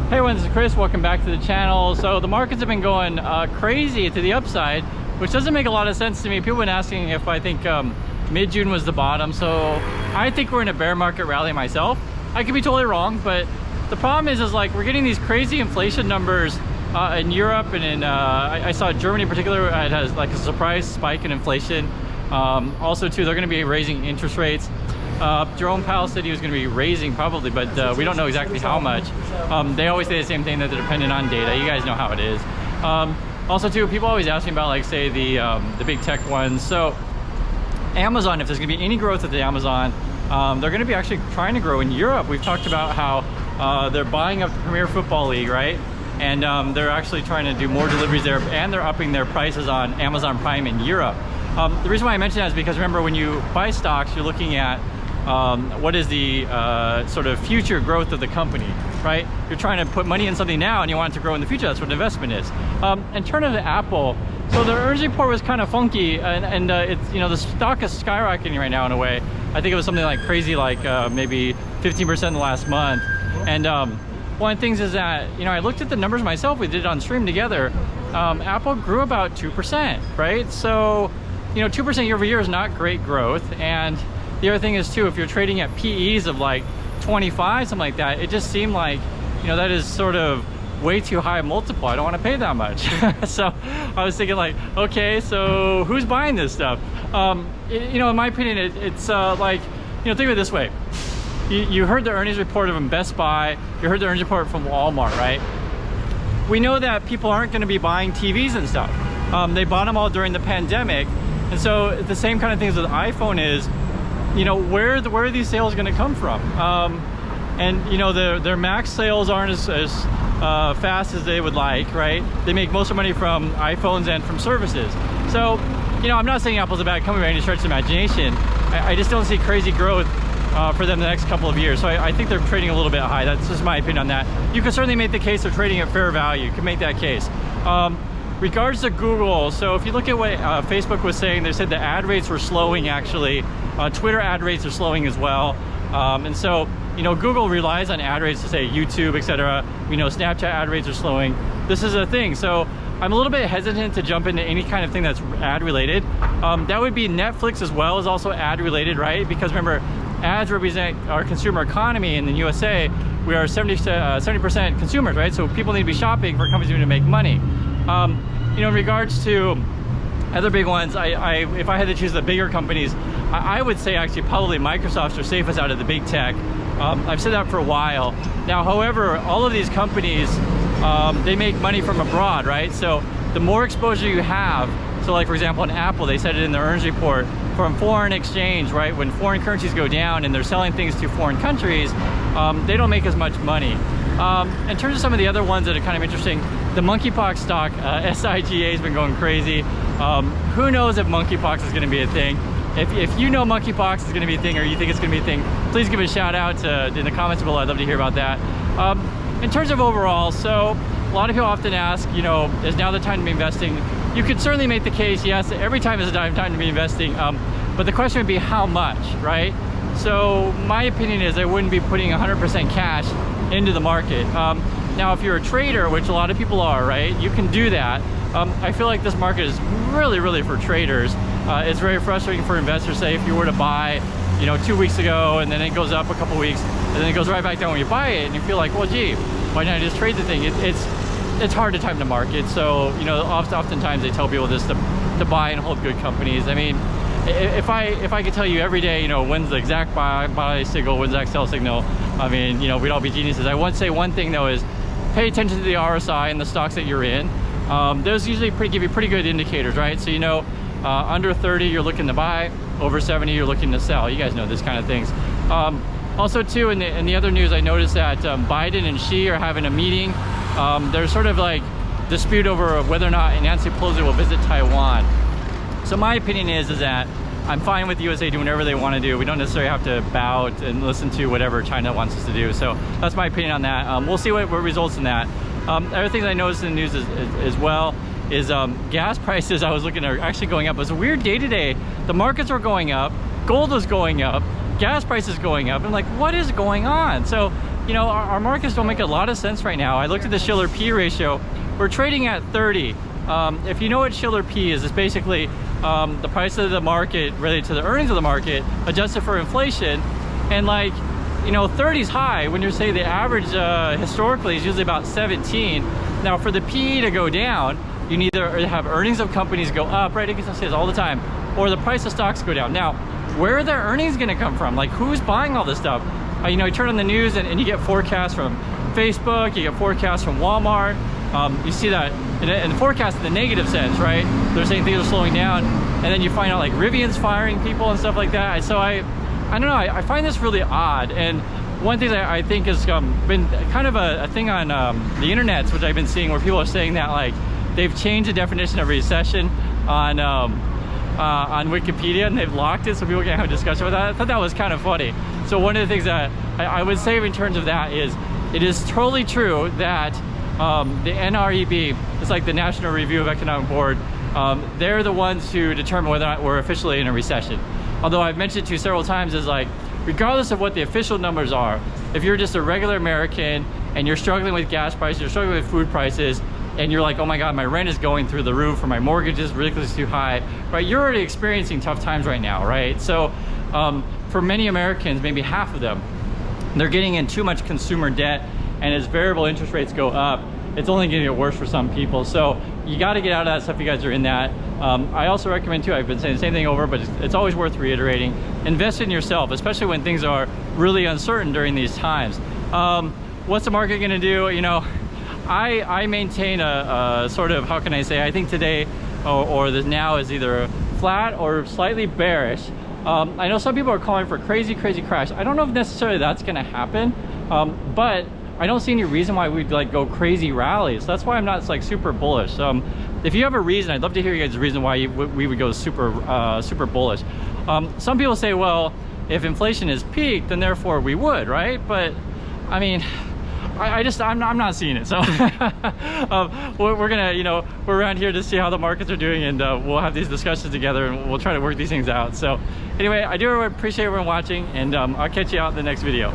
Hey everyone, this is Chris. Welcome back to the channel. So the markets have been going crazy to the upside, which doesn't make a lot of sense to me. People have been asking if I think mid-June was the bottom. So I think we're in a bear market rally myself. I could be totally wrong, but the problem is like we're getting these crazy inflation numbers in Europe, and in I saw Germany in particular. It has like a surprise spike in inflation. Also too, they're going to be raising interest rates. Jerome Powell said he was going to be raising probably, but we don't know exactly how much. They always say the same thing, that they're dependent on data. You guys know how it is. Also too, people always ask me about, like, say the big tech ones. So Amazon, if there's going to be any growth at the Amazon, they're going to be actually trying to grow in Europe. We've talked about how they're buying up the Premier Football League, right? And they're actually trying to do more deliveries there, and they're upping their prices on Amazon Prime in Europe. The reason why I mention that is because, remember, when you buy stocks, you're looking at what is the sort of future growth of the company, right? You're trying to put money in something now and you want it to grow in the future. That's what investment is. In terms of Apple, so their earnings report was kind of funky, and it's, you know, the stock is skyrocketing right now in a way. I think it was something like crazy, like maybe 15% in the last month. And one of the things is that, you know, I looked at the numbers myself. We did it on stream together. Apple grew about 2%, right? So, you know, 2% year over year is not great growth. And the other thing is too, if you're trading at PEs of like 25, something like that, it just seemed like, you know, that is sort of way too high a multiple. I don't want to pay that much. So I was thinking, like, okay, so who's buying this stuff? You know, in my opinion, it's like, you know, think of it this way. You heard the earnings report from Best Buy, you heard the earnings report from Walmart, right? We know that people aren't going to be buying TVs and stuff. They bought them all during the pandemic. And so the same kind of things with iPhone is, you know, where are these sales going to come from? And you know, their Mac sales aren't as fast as they would like, right? They make most of their money from iPhones and from services. So, you know, I'm not saying Apple's a bad company by any stretch of imagination. I just don't see crazy growth for them the next couple of years. So I think they're trading a little bit high. That's just my opinion on that. You can certainly make the case they're trading at fair value. You can make that case. Regards to Google, so if you look at what Facebook was saying, they said the ad rates were slowing actually. Twitter ad rates are slowing as well. And so, you know, Google relies on ad rates to say YouTube, etc. We know Snapchat ad rates are slowing. This is a thing. So I'm a little bit hesitant to jump into any kind of thing that's ad related. That would be Netflix as well, is also ad related, right? Because remember, ads represent our consumer economy in the USA. We are 70% consumers, right? So people need to be shopping for companies to make money. You know, in regards to other big ones, if I had to choose the bigger companies, I would say actually probably Microsoft's are safest out of the big tech. I've said that for a while. Now, however, all of these companies, they make money from abroad, right? So the more exposure you have, so like for example in Apple, they said it in their earnings report, from foreign exchange, right? When foreign currencies go down and they're selling things to foreign countries, they don't make as much money. In terms of some of the other ones that are kind of interesting, the monkeypox stock, SIGA has been going crazy. Who knows if monkeypox is going to be a thing? If you know monkeypox is going to be a thing, or you think it's going to be a thing, please give a shout out in the comments below. I'd love to hear about that. In terms of overall, so a lot of people often ask, you know, is now the time to be investing? You could certainly make the case, yes, every time is the time to be investing, but the question would be how much, right? So my opinion is I wouldn't be putting 100% cash into the market. Now, if you're a trader, which a lot of people are, right, you can do that. I feel like this market is really for traders. It's very frustrating for investors. Say if you were to buy, you know, 2 weeks ago, and then it goes up a couple weeks, and then it goes right back down when you buy it, and you feel like, well, gee, why not just trade the thing? It's hard to time the market. So, you know, oftentimes they tell people just to buy and hold good companies. I mean, if I could tell you every day, you know, when's the exact buy signal, when's the exact sell signal, I mean, you know, we'd all be geniuses. I would say one thing though is pay attention to the RSI and the stocks that you're in. Those usually give you pretty good indicators, right? So, you know, under 30 you're looking to buy, over 70 you're looking to sell. You guys know this kind of things. Also too, in the other news, I noticed that Biden and Xi are having a meeting. There's sort of like dispute over whether or not Nancy Pelosi will visit Taiwan. So my opinion is that I'm fine with the USA doing whatever they want to do. We don't necessarily have to bow and listen to whatever China wants us to do. So that's my opinion on that. We'll see what results in that. Other things I noticed in the news as well is gas prices, I was looking, are actually going up. It was a weird day today. The markets were going up, gold was going up, gas prices going up. I'm like, what is going on? So you know, our markets don't make a lot of sense right now. I looked at the Shiller P ratio. We're trading at 30. If you know what Shiller P is, it's basically the price of the market related to the earnings of the market adjusted for inflation. And like, you know, 30 is high when you're saying the average historically is usually about 17. Now for the PE to go down, you either have earnings of companies go up, right? I say this all the time, or the price of stocks go down. Now, where are their earnings gonna come from? Like, who's buying all this stuff? You know, you turn on the news and you get forecasts from Facebook, you get forecasts from Walmart. You see that in the forecast in the negative sense, right? They're saying things are slowing down, and then you find out like Rivian's firing people and stuff like that. So I don't know, I find this really odd. And one thing that I think has been kind of a thing on the internet, which I've been seeing, where people are saying that like they've changed the definition of recession on Wikipedia, and they've locked it so people can't have a discussion with that. I thought that was kind of funny. So one of the things that I would say in terms of that is, it is totally true that the NREB, it's like the National Review of Economic Board, they're the ones who determine whether or not we're officially in a recession. Although I've mentioned to you several times, is like, regardless of what the official numbers are, if you're just a regular American and you're struggling with gas prices, you're struggling with food prices, and you're like, oh my God, my rent is going through the roof, or my mortgage is ridiculously too high, right? You're already experiencing tough times right now, right? So for many Americans, maybe half of them, they're getting in too much consumer debt, and as variable interest rates go up, it's only gonna get worse for some people. So you gotta get out of that stuff if you guys are in that. I also recommend too, I've been saying the same thing over, but it's always worth reiterating, invest in yourself, especially when things are really uncertain during these times. What's the market gonna do? You know, I maintain a sort of, how can I say, I think today or the now is either flat or slightly bearish. I know some people are calling for a crazy crash. I don't know if necessarily that's gonna happen, but I don't see any reason why we'd like go crazy rallies. So that's why I'm not like super bullish. If you have a reason, I'd love to hear you guys' reason why we would go super bullish. Some people say, well, if inflation is peaked, then therefore we would, right? But I mean, I'm not seeing it. So we're gonna, you know, we're around here to see how the markets are doing, and we'll have these discussions together, and we'll try to work these things out. So anyway, I do appreciate everyone watching, and I'll catch you out in the next video.